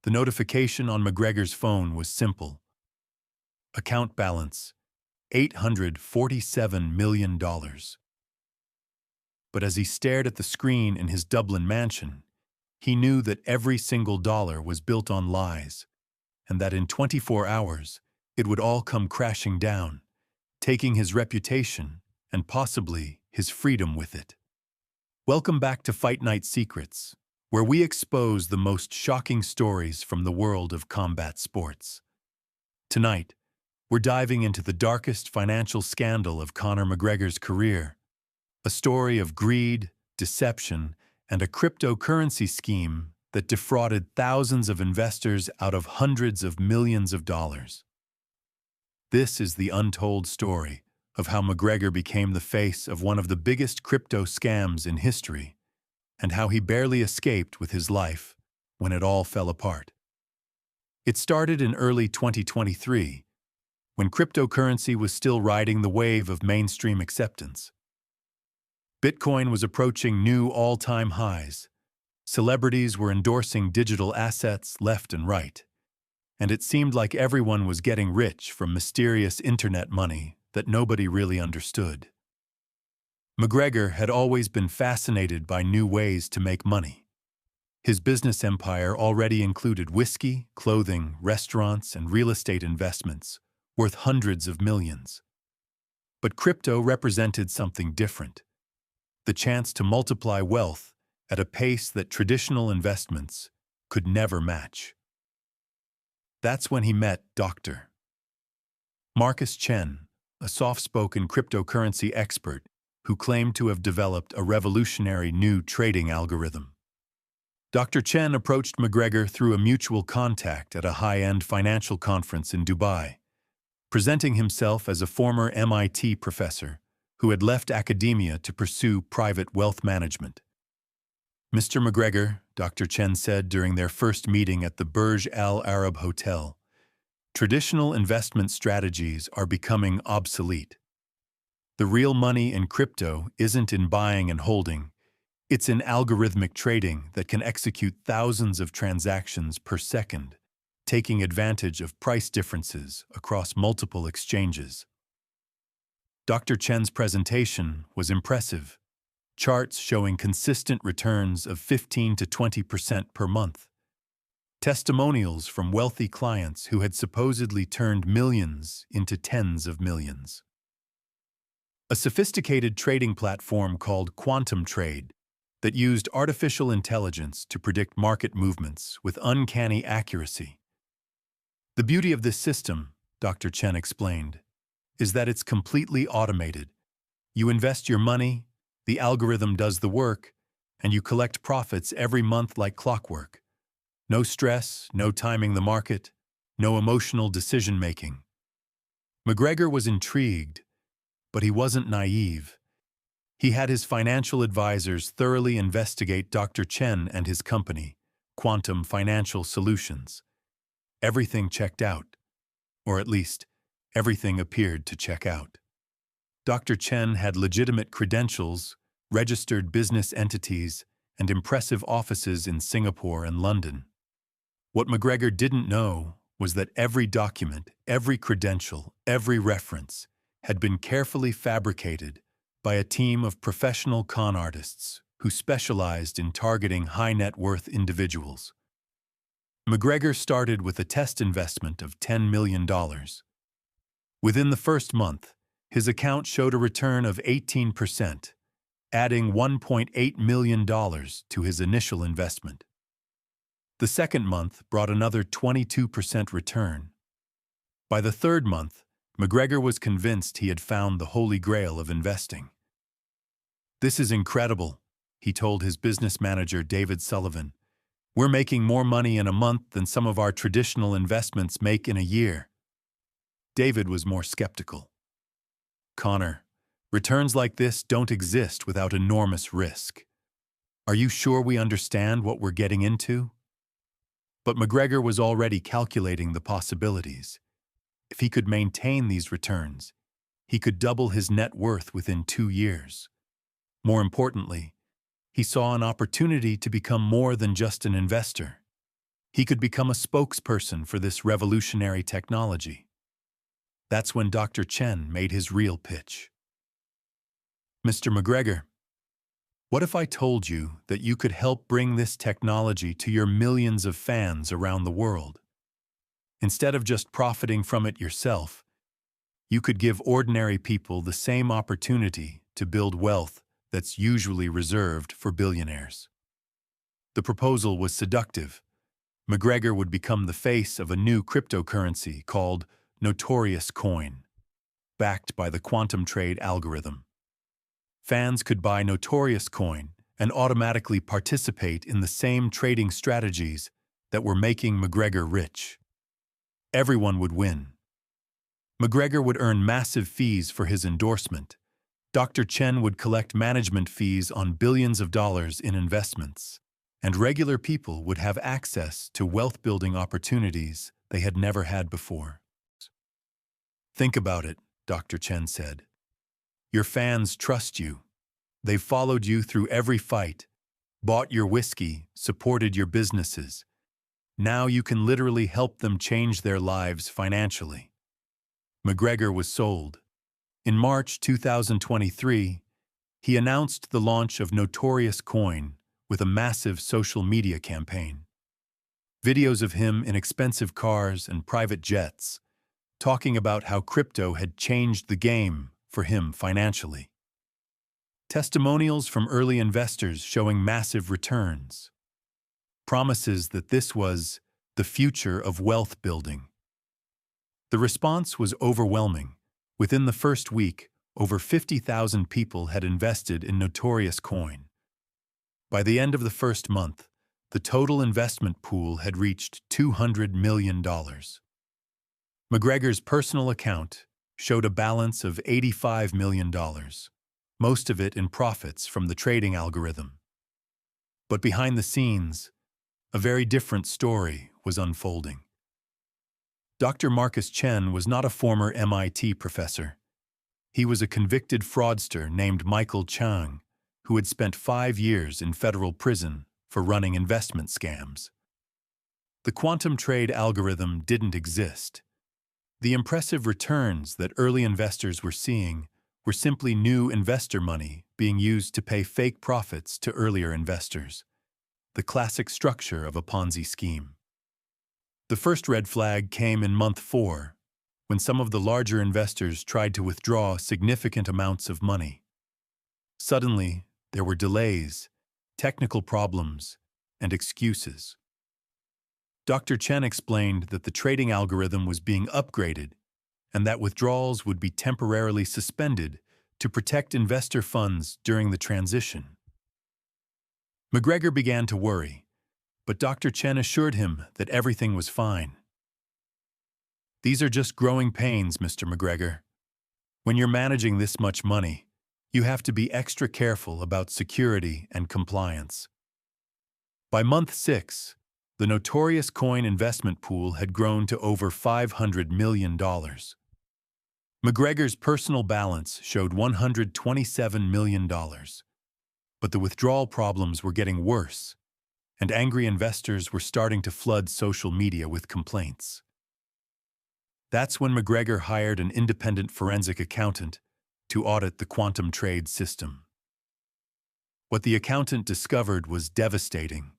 The notification on McGregor's phone was simple. Account balance, $847 million. But as he stared at the screen in his Dublin mansion, he knew that every single dollar was built on lies, and that in 24 hours, it would all come crashing down, taking his reputation and possibly his freedom with it. Welcome back to Fight Night Secrets, where we expose the most shocking stories from the world of combat sports. Tonight, we're diving into the darkest financial scandal of Conor McGregor's career, a story of greed, deception, and a cryptocurrency scheme that defrauded thousands of investors out of hundreds of millions of dollars. This is the untold story of how McGregor became the face of one of the biggest crypto scams in history, and how he barely escaped with his life when it all fell apart. It started in early 2023, when cryptocurrency was still riding the wave of mainstream acceptance. Bitcoin was approaching new all-time highs. Celebrities were endorsing digital assets left and right, and it seemed like everyone was getting rich from mysterious internet money that nobody really understood. McGregor had always been fascinated by new ways to make money. His business empire already included whiskey, clothing, restaurants, and real estate investments worth hundreds of millions. But crypto represented something different: the chance to multiply wealth at a pace that traditional investments could never match. That's when he met Dr. Marcus Chen, a soft-spoken cryptocurrency expert who claimed to have developed a revolutionary new trading algorithm. Dr. Chen approached McGregor through a mutual contact at a high-end financial conference in Dubai, presenting himself as a former MIT professor who had left academia to pursue private wealth management. Mr. McGregor, Dr. Chen said during their first meeting at the Burj Al Arab Hotel, traditional investment strategies are becoming obsolete. The real money in crypto isn't in buying and holding, it's in algorithmic trading that can execute thousands of transactions per second, taking advantage of price differences across multiple exchanges. Dr. Chen's presentation was impressive, charts showing consistent returns of 15 to 20% per month, testimonials from wealthy clients who had supposedly turned millions into tens of millions. A sophisticated trading platform called Quantum Trade that used artificial intelligence to predict market movements with uncanny accuracy. The beauty of this system, Dr. Chen explained, is that it's completely automated. You invest your money, the algorithm does the work, and you collect profits every month like clockwork. No stress, no timing the market, no emotional decision-making. McGregor was intrigued, but he wasn't naive. He had his financial advisors thoroughly investigate Dr. Chen and his company, Quantum Financial Solutions. Everything checked out, or at least, everything appeared to check out. Dr. Chen had legitimate credentials, registered business entities, and impressive offices in Singapore and London. What McGregor didn't know was that every document, every credential, every reference had been carefully fabricated by a team of professional con artists who specialized in targeting high-net-worth individuals. McGregor started with a test investment of $10 million. Within the first month, his account showed a return of 18%, adding $1.8 million to his initial investment. The second month brought another 22% return. By the third month, McGregor was convinced he had found the holy grail of investing. "This is incredible," he told his business manager David Sullivan. "We're making more money in a month than some of our traditional investments make in a year." David was more skeptical. "Conor, returns like this don't exist without enormous risk. Are you sure we understand what we're getting into?" But McGregor was already calculating the possibilities. If he could maintain these returns, he could double his net worth within 2 years. More importantly, he saw an opportunity to become more than just an investor. He could become a spokesperson for this revolutionary technology. That's when Dr. Chen made his real pitch. Mr. McGregor, what if I told you that you could help bring this technology to your millions of fans around the world? Instead of just profiting from it yourself, you could give ordinary people the same opportunity to build wealth that's usually reserved for billionaires. The proposal was seductive. McGregor would become the face of a new cryptocurrency called NotoriousCoin, backed by the quantum trade algorithm. Fans could buy NotoriousCoin and automatically participate in the same trading strategies that were making McGregor rich. Everyone would win. McGregor would earn massive fees for his endorsement. Dr. Chen would collect management fees on billions of dollars in investments, and regular people would have access to wealth-building opportunities they had never had before. Think about it, Dr. Chen said. Your fans trust you. They've followed you through every fight, bought your whiskey, supported your businesses. Now you can literally help them change their lives financially. McGregor was sold. In March 2023, he announced the launch of NotoriousCoin with a massive social media campaign. Videos of him in expensive cars and private jets, talking about how crypto had changed the game for him financially. Testimonials from early investors showing massive returns. Promises that this was the future of wealth building. The response was overwhelming. Within the first week, over 50,000 people had invested in NotoriousCoin. By the end of the first month, the total investment pool had reached $200 million. McGregor's personal account showed a balance of $85 million, most of it in profits from the trading algorithm. But behind the scenes, a very different story was unfolding. Dr. Marcus Chen was not a former MIT professor. He was a convicted fraudster named Michael Chang, who had spent 5 years in federal prison for running investment scams. The quantum trade algorithm didn't exist. The impressive returns that early investors were seeing were simply new investor money being used to pay fake profits to earlier investors, the classic structure of a Ponzi scheme. The first red flag came in month 4, when some of the larger investors tried to withdraw significant amounts of money. Suddenly, there were delays, technical problems, and excuses. Dr. Chen explained that the trading algorithm was being upgraded and that withdrawals would be temporarily suspended to protect investor funds during the transition. McGregor began to worry, but Dr. Chen assured him that everything was fine. These are just growing pains, Mr. McGregor. When you're managing this much money, you have to be extra careful about security and compliance. By month 6, the NotoriousCoin investment pool had grown to over $500 million. McGregor's personal balance showed $127 million. But the withdrawal problems were getting worse, and angry investors were starting to flood social media with complaints. That's when McGregor hired an independent forensic accountant to audit the quantum trade system. What the accountant discovered was devastating.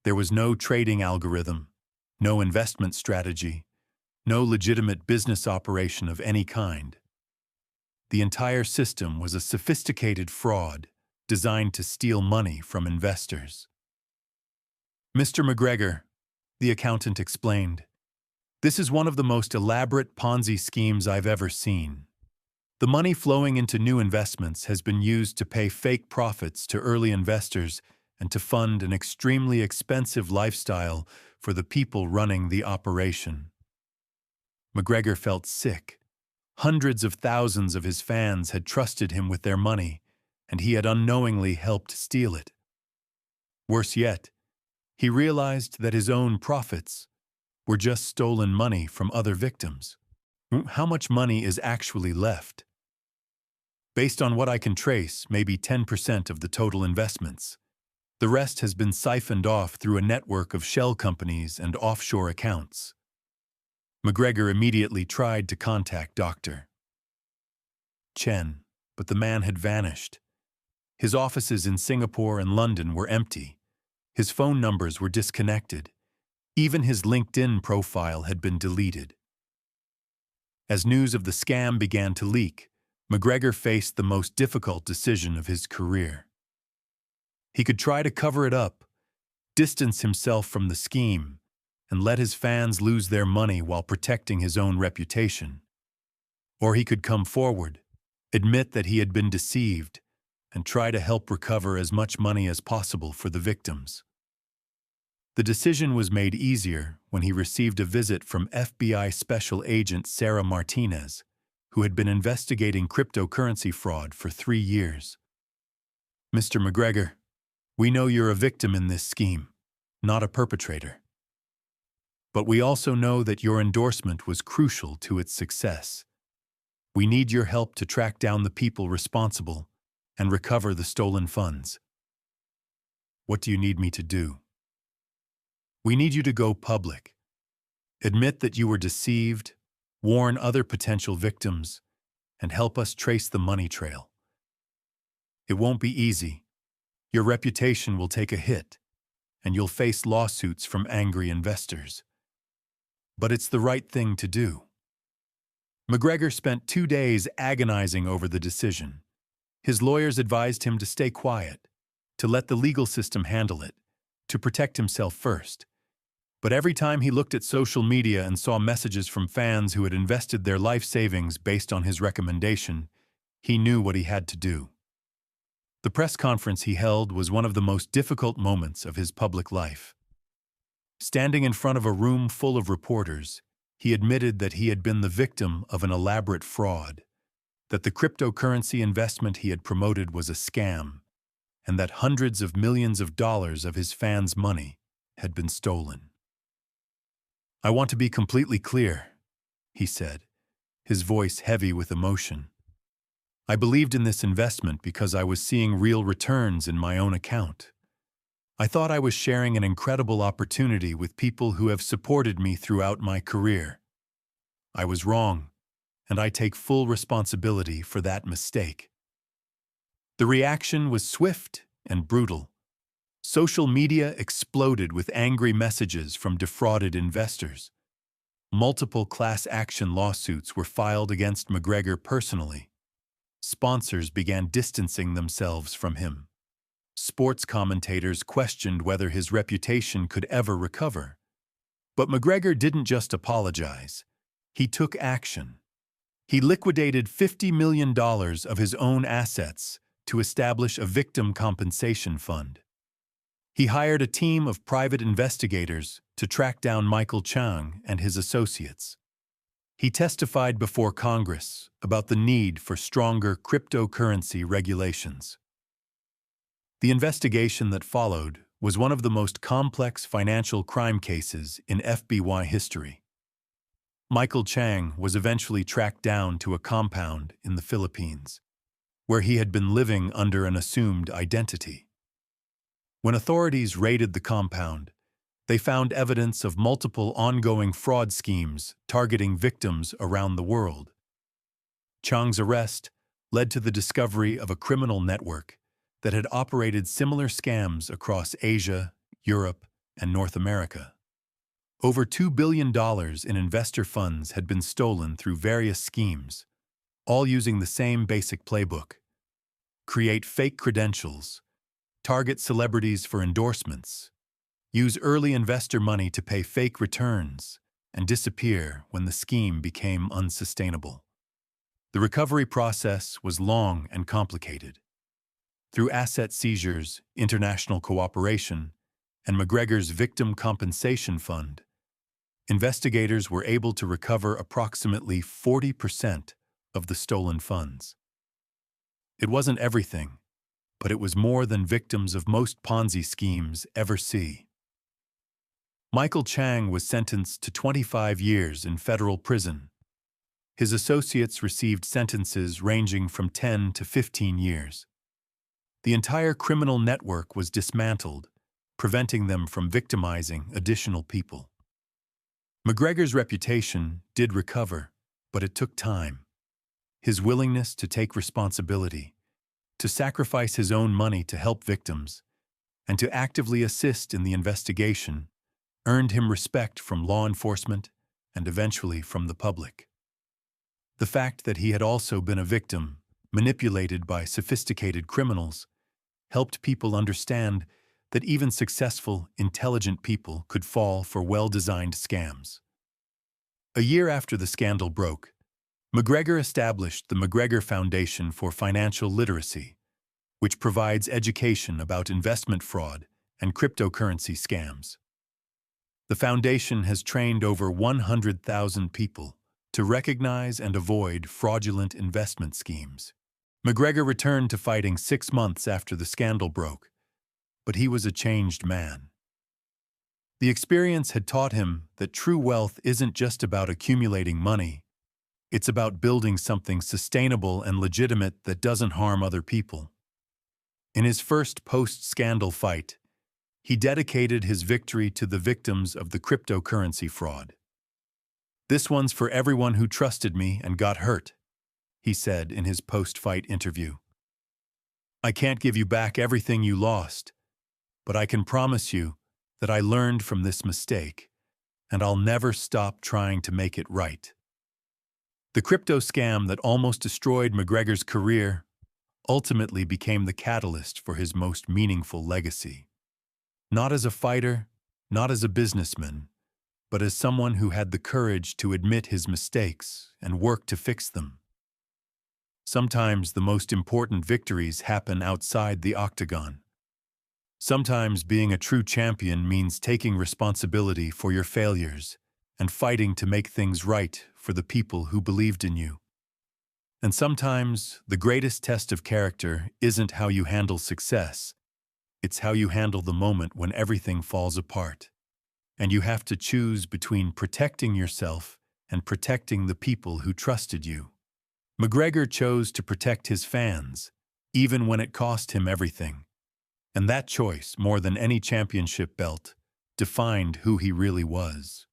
There was no trading algorithm, no investment strategy, no legitimate business operation of any kind. The entire system was a sophisticated fraud designed to steal money from investors. Mr. McGregor, the accountant explained, this is one of the most elaborate Ponzi schemes I've ever seen. The money flowing into new investments has been used to pay fake profits to early investors and to fund an extremely expensive lifestyle for the people running the operation. McGregor felt sick. Hundreds of thousands of his fans had trusted him with their money, and he had unknowingly helped steal it. Worse yet, he realized that his own profits were just stolen money from other victims. How much money is actually left? Based on what I can trace, maybe 10% of the total investments. The rest has been siphoned off through a network of shell companies and offshore accounts. McGregor immediately tried to contact Dr. Chen, but the man had vanished. His offices in Singapore and London were empty. His phone numbers were disconnected. Even his LinkedIn profile had been deleted. As news of the scam began to leak, McGregor faced the most difficult decision of his career. He could try to cover it up, distance himself from the scheme, and let his fans lose their money while protecting his own reputation. Or he could come forward, admit that he had been deceived, and try to help recover as much money as possible for the victims. The decision was made easier when he received a visit from FBI Special Agent Sarah Martinez, who had been investigating cryptocurrency fraud for 3 years. "Mr. McGregor, we know you're a victim in this scheme, not a perpetrator. But we also know that your endorsement was crucial to its success. We need your help to track down the people responsible and recover the stolen funds." "What do you need me to do?" "We need you to go public. Admit that you were deceived, warn other potential victims, and help us trace the money trail. It won't be easy. Your reputation will take a hit, and you'll face lawsuits from angry investors. But it's the right thing to do." McGregor spent 2 days agonizing over the decision. His lawyers advised him to stay quiet, to let the legal system handle it, to protect himself first. But every time he looked at social media and saw messages from fans who had invested their life savings based on his recommendation, he knew what he had to do. The press conference he held was one of the most difficult moments of his public life. Standing in front of a room full of reporters, he admitted that he had been the victim of an elaborate fraud, that the cryptocurrency investment he had promoted was a scam, and that hundreds of millions of dollars of his fans' money had been stolen. "I want to be completely clear," he said, his voice heavy with emotion. "I believed in this investment because I was seeing real returns in my own account. I thought I was sharing an incredible opportunity with people who have supported me throughout my career. I was wrong, and I take full responsibility for that mistake." The reaction was swift and brutal. Social media exploded with angry messages from defrauded investors. Multiple class action lawsuits were filed against McGregor personally. Sponsors began distancing themselves from him. Sports commentators questioned whether his reputation could ever recover. But McGregor didn't just apologize. He took action. He liquidated $50 million of his own assets to establish a victim compensation fund. He hired a team of private investigators to track down Michael Chang and his associates. He testified before Congress about the need for stronger cryptocurrency regulations. The investigation that followed was one of the most complex financial crime cases in FBI history. Michael Chang was eventually tracked down to a compound in the Philippines, where he had been living under an assumed identity. When authorities raided the compound, they found evidence of multiple ongoing fraud schemes targeting victims around the world. Chang's arrest led to the discovery of a criminal network that had operated similar scams across Asia, Europe, and North America. Over $2 billion in investor funds had been stolen through various schemes, all using the same basic playbook: create fake credentials, target celebrities for endorsements, use early investor money to pay fake returns, and disappear when the scheme became unsustainable. The recovery process was long and complicated. Through asset seizures, international cooperation, and McGregor's Victim Compensation Fund, investigators were able to recover approximately 40% of the stolen funds. It wasn't everything, but it was more than victims of most Ponzi schemes ever see. Michael Chang was sentenced to 25 years in federal prison. His associates received sentences ranging from 10 to 15 years. The entire criminal network was dismantled, preventing them from victimizing additional people. McGregor's reputation did recover, but it took time. His willingness to take responsibility, to sacrifice his own money to help victims, and to actively assist in the investigation earned him respect from law enforcement and eventually from the public. The fact that he had also been a victim, manipulated by sophisticated criminals, helped people understand that even successful, intelligent people could fall for well-designed scams. A year after the scandal broke, McGregor established the McGregor Foundation for Financial Literacy, which provides education about investment fraud and cryptocurrency scams. The foundation has trained over 100,000 people to recognize and avoid fraudulent investment schemes. McGregor returned to fighting 6 months after the scandal broke, but he was a changed man. The experience had taught him that true wealth isn't just about accumulating money. It's about building something sustainable and legitimate that doesn't harm other people. In his first post-scandal fight, he dedicated his victory to the victims of the cryptocurrency fraud. "This one's for everyone who trusted me and got hurt," he said in his post-fight interview. "I can't give you back everything you lost, but I can promise you that I learned from this mistake, and I'll never stop trying to make it right." The crypto scam that almost destroyed McGregor's career ultimately became the catalyst for his most meaningful legacy. Not as a fighter, not as a businessman, but as someone who had the courage to admit his mistakes and work to fix them. Sometimes the most important victories happen outside the octagon. Sometimes being a true champion means taking responsibility for your failures and fighting to make things right for the people who believed in you. And sometimes the greatest test of character isn't how you handle success, it's how you handle the moment when everything falls apart. And you have to choose between protecting yourself and protecting the people who trusted you. McGregor chose to protect his fans, even when it cost him everything. And that choice, more than any championship belt, defined who he really was.